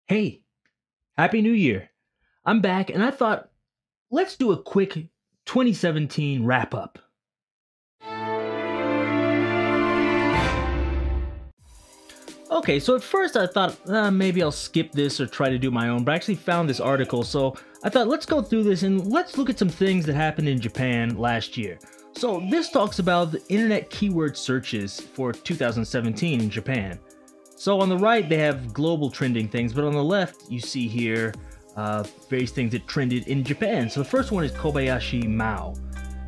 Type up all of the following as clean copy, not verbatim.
Hey, Happy New Year. I'm back and I thought, let's do a quick 2017 wrap up. Okay, so at first I thought maybe I'll skip this or try to do my own, but I actually found this article, so I thought let's go through this and let's look at some things that happened in Japan last year. So this talks about the internet keyword searches for 2017 in Japan. So on the right they have global trending things, but on the left you see here various things that trended in Japan. So the first one is Kobayashi Mao.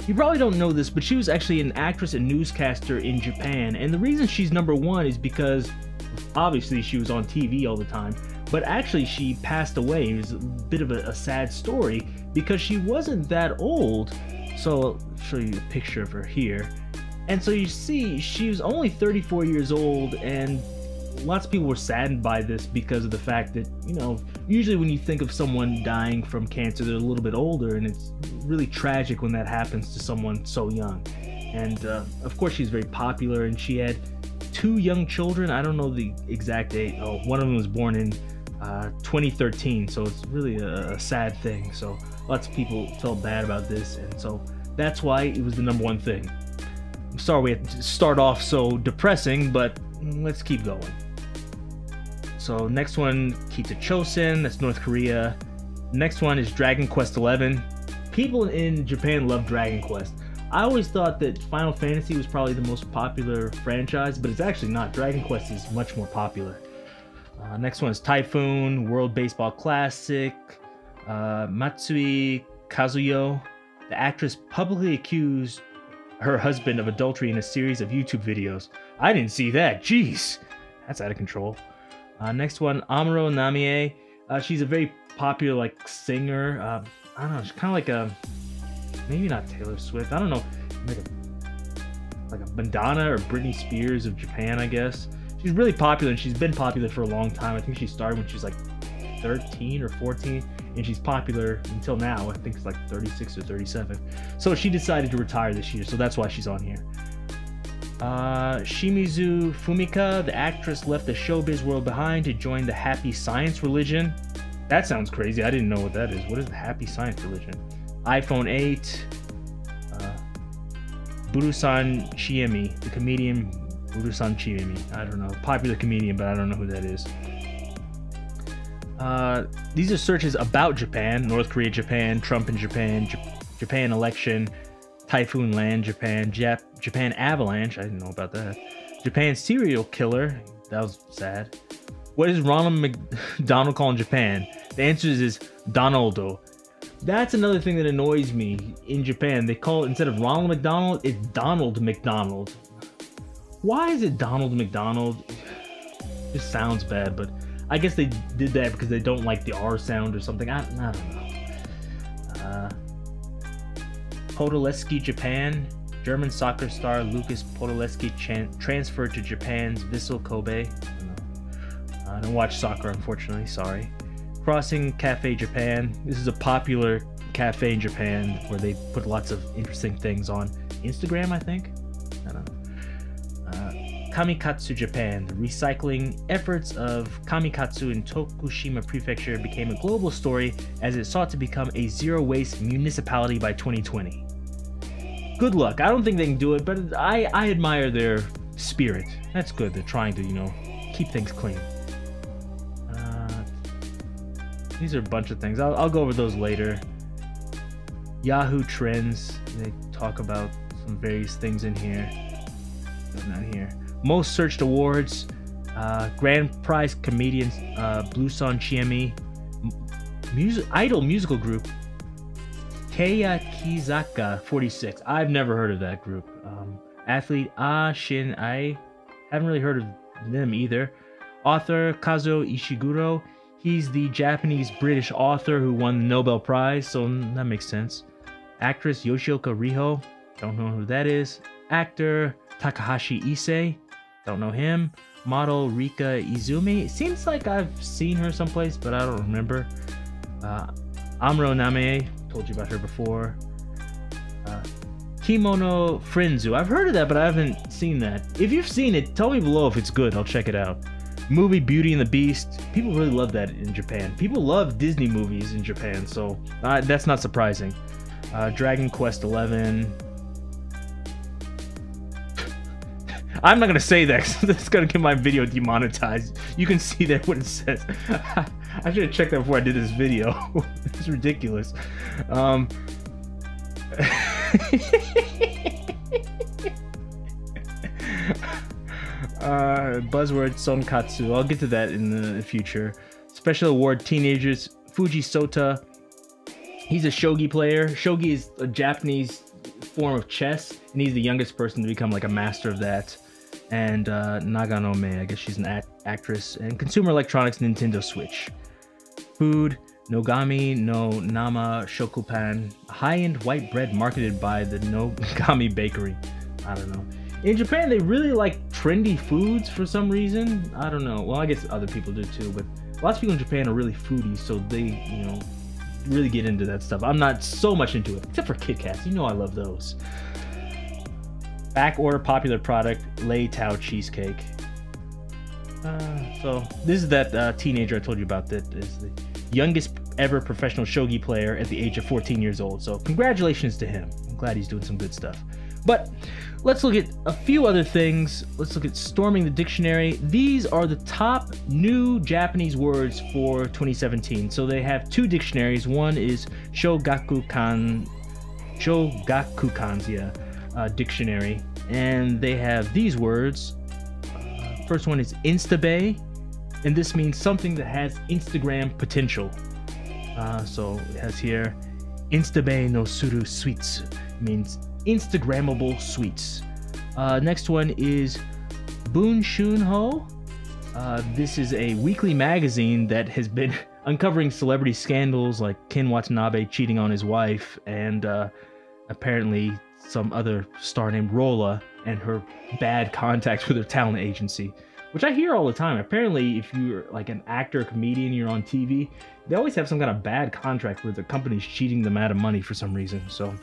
You probably don't know this, but she was actually an actress and newscaster in Japan, and the reason she's number one is because obviously she was on TV all the time, but actually she passed away. It was a bit of a sad story because she wasn't that old. So I'll show you a picture of her here. And so you see she was only 34 years old, and lots of people were saddened by this because of the fact that, you know, usually when you think of someone dying from cancer, they're a little bit older, and it's really tragic when that happens to someone so young. And of course she's very popular, and she had two young children. I don't know the exact age. Oh, one of them was born in 2013, so it's really a sad thing. So lots of people felt bad about this, and so that's why it was the number one thing. I'm sorry we had to start off so depressing, but let's keep going. So next one, Kita Chosen, that's North Korea. Next one is Dragon Quest XI. People in Japan love Dragon Quest. I always thought that Final Fantasy was probably the most popular franchise, but it's actually not. Dragon Quest is much more popular. Next one is Typhoon, World Baseball Classic. Matsui Kazuyo, the actress publicly accused her husband of adultery in a series of YouTube videos. I didn't see that. Jeez, that's out of control. Next one, Amuro Namie. She's a very popular singer. I don't know, she's kind of like a, maybe not Taylor Swift, I don't know, like a Madonna or Britney Spears of Japan, I guess. She's really popular, and she's been popular for a long time. I think she started when she was like 13 or 14, and she's popular until now. I think it's like 36 or 37. So she decided to retire this year, so that's why she's on here. Shimizu Fumika, the actress, left the showbiz world behind to join the happy science religion. That sounds crazy. I didn't know what that is. What is the happy science religion? iPhone 8. Burusan Chiemi, the comedian Burusan Chiemi. I don't know. Popular comedian, but I don't know who that is. These are searches about Japan. North Korea, Japan, Trump in Japan, Japan election, Typhoon land, Japan, Japan avalanche. I didn't know about that. Japan serial killer. That was sad. What is Ronald McDonald called in Japan? The answer is Donaldo. That's another thing that annoys me in Japan. They call it, instead of Ronald McDonald, it's Donald McDonald. Why is it Donald McDonald? It just sounds bad, but I guess they did that because they don't like the R sound or something. I don't know. Podolski, Japan. German soccer star Lucas Podolski transferred to Japan's Vissel Kobe. I don't watch soccer, unfortunately. Sorry. Crossing Cafe Japan. This is a popular cafe in Japan where they put lots of interesting things on Instagram, I think. I don't know. Kamikatsu, Japan. The recycling efforts of Kamikatsu in Tokushima Prefecture became a global story as it sought to become a zero-waste municipality by 2020. Good luck. I don't think they can do it, but I admire their spirit. That's good. They're trying to, you know, keep things clean. These are a bunch of things. I'll go over those later. Yahoo Trends. They talk about some various things in here. Not here. Most searched awards. Grand Prize comedians. Blueson Chiemi. Idol musical group. Keiya Kizaka 46. I've never heard of that group. Athlete Shin Ai. Haven't really heard of them either. Author Kazuo Ishiguro. He's the Japanese-British author who won the Nobel Prize, so that makes sense. Actress Yoshioka Riho. Don't know who that is. Actor Takahashi Issei. Don't know him. Model Rika Izumi. It seems like I've seen her someplace, but I don't remember. Amuro Namie. Told you about her before. Kimono Frenzu. I've heard of that, but I haven't seen that. If you've seen it, tell me below if it's good. I'll check it out. movie Beauty and the Beast. People really love that in Japan. People love Disney movies in Japan, so that's not surprising. Dragon Quest 11. I'm not gonna say that because it's gonna get my video demonetized. You can see there what it says. I should have checked that before I did this video. It's ridiculous. Buzzword Sonkatsu. I'll get to that in the future. Special award teenagers. Fuji Sota. He's a shogi player. Shogi is a Japanese form of chess, and he's the youngest person to become like a master of that. And Nagano Mei, I guess she's an actress. And consumer electronics, Nintendo Switch. Food, Nogami no Nama Shokupan, high-end white bread marketed by the Nogami Bakery. I don't know. In Japan, they really like trendy foods for some reason. I don't know. Well, I guess other people do too, but lots of people in Japan are really foodies, so they, you know, really get into that stuff. I'm not so much into it, except for Kit Kats. You know I love those. Back order popular product, Lei Tao cheesecake. So this is that teenager I told you about that is the youngest ever professional shogi player at the age of 14 years old. So congratulations to him. I'm glad he's doing some good stuff. But let's look at a few other things. Let's look at storming the dictionary. These are the top new Japanese words for 2017. So they have two dictionaries. One is Shogakukan's dictionary, and they have these words. First one is Instabae, and this means something that has Instagram potential. So it has here Instabae no suru sweets, means Instagrammable sweets. Next one is Bunshunho. This is a weekly magazine that has been uncovering celebrity scandals like Ken Watanabe cheating on his wife, and apparently some other star named Rolla and her bad contacts with her talent agency, which I hear all the time. Apparently, if you're like an actor, comedian, you're on TV, they always have some kind of bad contract where the company's cheating them out of money for some reason. So,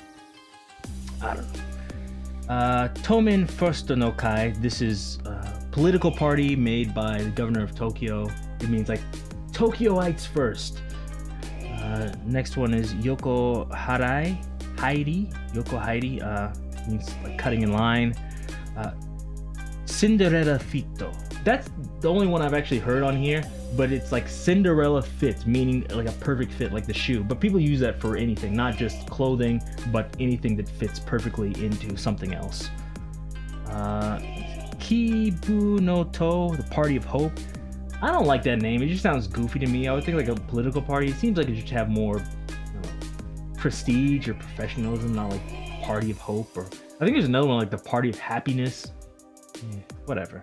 I don't know. Tomin First no Kai. This is a political party made by the governor of Tokyo. It means like Tokyoites first. Next one is Yoko Harai. Yoko Hairi means like cutting in line. Cinderella Fitto. That's the only one I've actually heard on here, but it's like Cinderella fit, meaning like a perfect fit, like the shoe. But people use that for anything, not just clothing, but anything that fits perfectly into something else. Kibu no To, the Party of Hope. I don't like that name. It just sounds goofy to me. I would think like a political party. It seems like it should have more prestige or professionalism, not like Party of Hope. Or I think there's another one like the Party of Happiness. Yeah, whatever.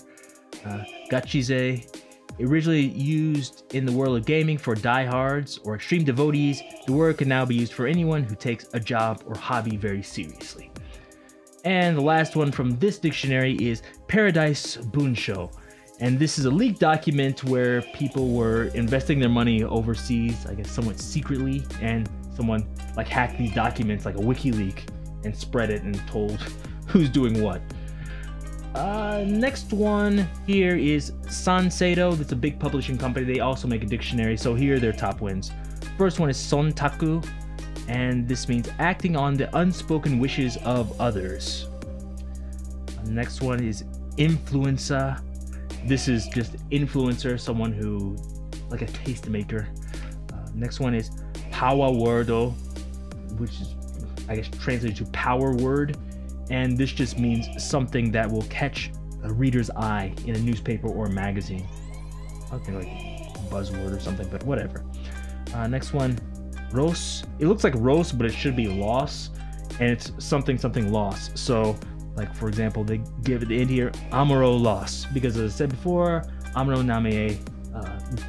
Gachize, originally used in the world of gaming for diehards or extreme devotees, the word can now be used for anyone who takes a job or hobby very seriously. And the last one from this dictionary is Paradise Bunsho. And this is a leaked document where people were investing their money overseas, I guess somewhat secretly, and someone like hacked these documents like a WikiLeak and spread it and told who's doing what. Next one here is Sanseido. That's a big publishing company. They also make a dictionary. So here are their top wins. First one is Sontaku, and this means acting on the unspoken wishes of others. Next one is Influencer. This is just influencer, someone who, like a tastemaker. Next one is Power Wordo, which is, I guess, translated to power word. And this just means something that will catch a reader's eye in a newspaper or a magazine. Okay, like buzzword or something, but whatever. Next one, Ros. It looks like Ros, but it should be loss, and it's something loss. So, like for example, they give at the end here Amuro loss, because as I said before, Amuro Namie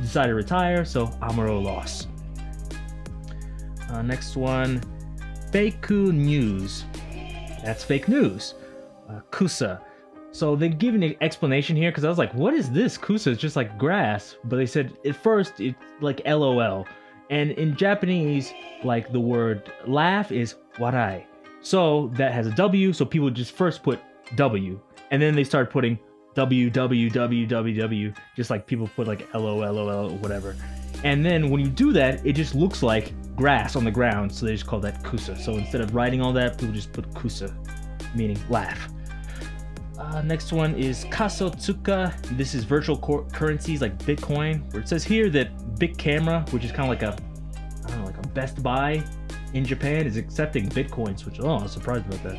decided to retire, so Amuro loss. Next one, fake news. That's fake news. Kusa. So they give an explanation here because I was like, what is this? Kusa is just like grass. But they said at first it's like LOL. And in Japanese, like the word laugh is warai. So that has a W. So people just first put W. And then they started putting www, just like people put like LOL, whatever. And then when you do that, it just looks like grass on the ground, so they just call that kusa. So instead of writing all that, people just put kusa, meaning laugh. Next one is Kasotsuka. This is virtual currencies like Bitcoin, where it says here that Big Camera, which is kind of like a, I don't know, like a Best Buy in Japan, is accepting Bitcoins, which, oh, I was surprised about that.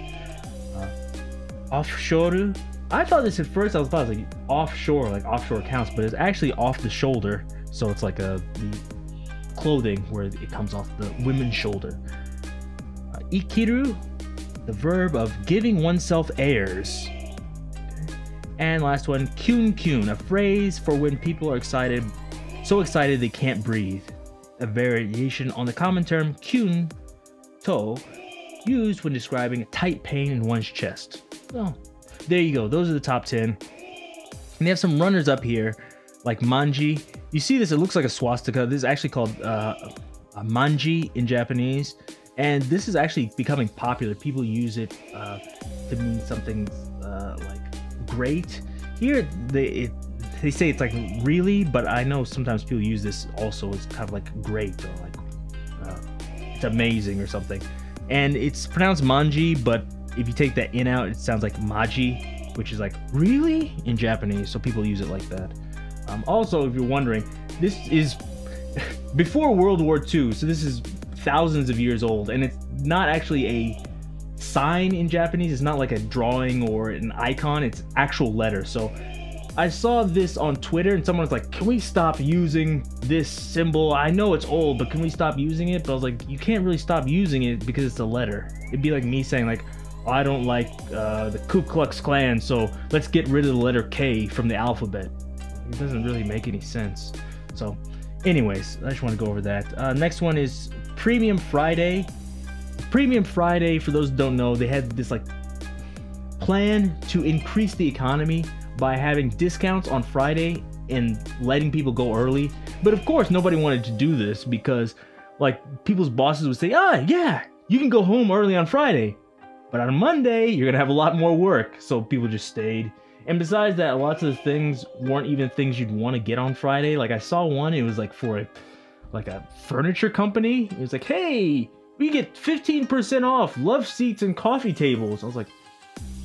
Offshore. I thought this at first, I thought it was like offshore, like offshore accounts, but it's actually off the shoulder. So it's like the clothing where it comes off the women's shoulder. Ikiru, the verb of giving oneself airs. And last one, kyun, a phrase for when people are excited, so excited they can't breathe. A variation on the common term kyun to, used when describing a tight pain in one's chest. So there you go, those are the top 10. And they have some runners up here, like manji. You see this, it looks like a swastika. This is actually called a manji in Japanese. And this is actually becoming popular. People use it to mean something like great. Here they say it's like really, but I know sometimes people use this also as kind of like great or like it's amazing or something. And it's pronounced manji, but if you take that in out, it sounds like maji, which is like really in Japanese, so people use it like that. Also, if you're wondering, this is before World War II, so this is thousands of years old, and it's not actually a sign in Japanese. It's not like a drawing or an icon, it's actual letter. So I saw this on Twitter and someone was like, can we stop using this symbol? I know it's old, but can we stop using it? But I was like, you can't really stop using it because it's a letter. It'd be like me saying like, oh, I don't like the Ku Klux Klan, so let's get rid of the letter K from the alphabet. It doesn't really make any sense. So anyways, I just want to go over that. Next one is Premium Friday. Premium Friday, for those who don't know, they had this like plan to increase the economy by having discounts on Friday and letting people go early. But of course, nobody wanted to do this because like people's bosses would say, ah, yeah, you can go home early on Friday, but on Monday, you're gonna have a lot more work. So people just stayed. And besides that, lots of the things weren't even things you'd want to get on Friday. Like I saw one, it was like for a furniture company. It was like, hey, we get 15% off love seats and coffee tables. I was like,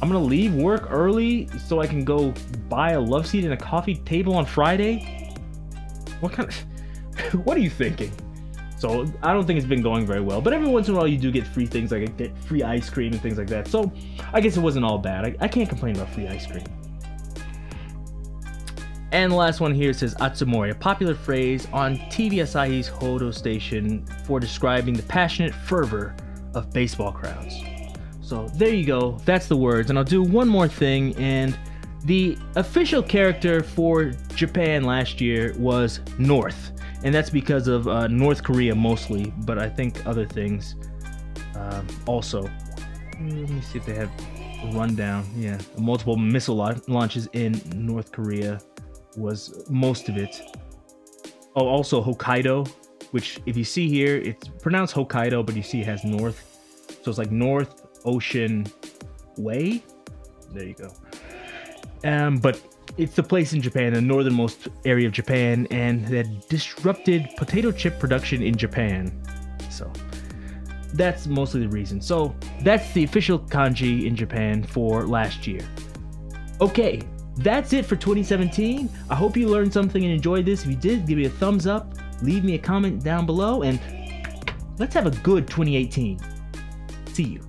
I'm gonna leave work early so I can go buy a love seat and a coffee table on Friday? What kind of, what are you thinking? So I don't think it's been going very well, but every once in a while you do get free things, like get free ice cream and things like that. So I guess it wasn't all bad. I can't complain about free ice cream. And the last one here says Atsumori, a popular phrase on TV Asahi's Hodo station for describing the passionate fervor of baseball crowds. So there you go, that's the words. And I'll do one more thing, and the official character for Japan last year was North. And that's because of North Korea mostly, but I think other things also. Let me see if they have a rundown. Yeah, multiple missile launches in North Korea was most of it. Oh, also Hokkaido, which if you see here, it's pronounced Hokkaido, but you see it has North. So it's like North Ocean Way. There you go. But it's the place in Japan, the northernmost area of Japan, and that disrupted potato chip production in Japan. So that's mostly the reason. So that's the official kanji in Japan for last year. Okay, that's it for 2017. I hope you learned something and enjoyed this. If you did, give me a thumbs up, leave me a comment down below, and let's have a good 2018. See you.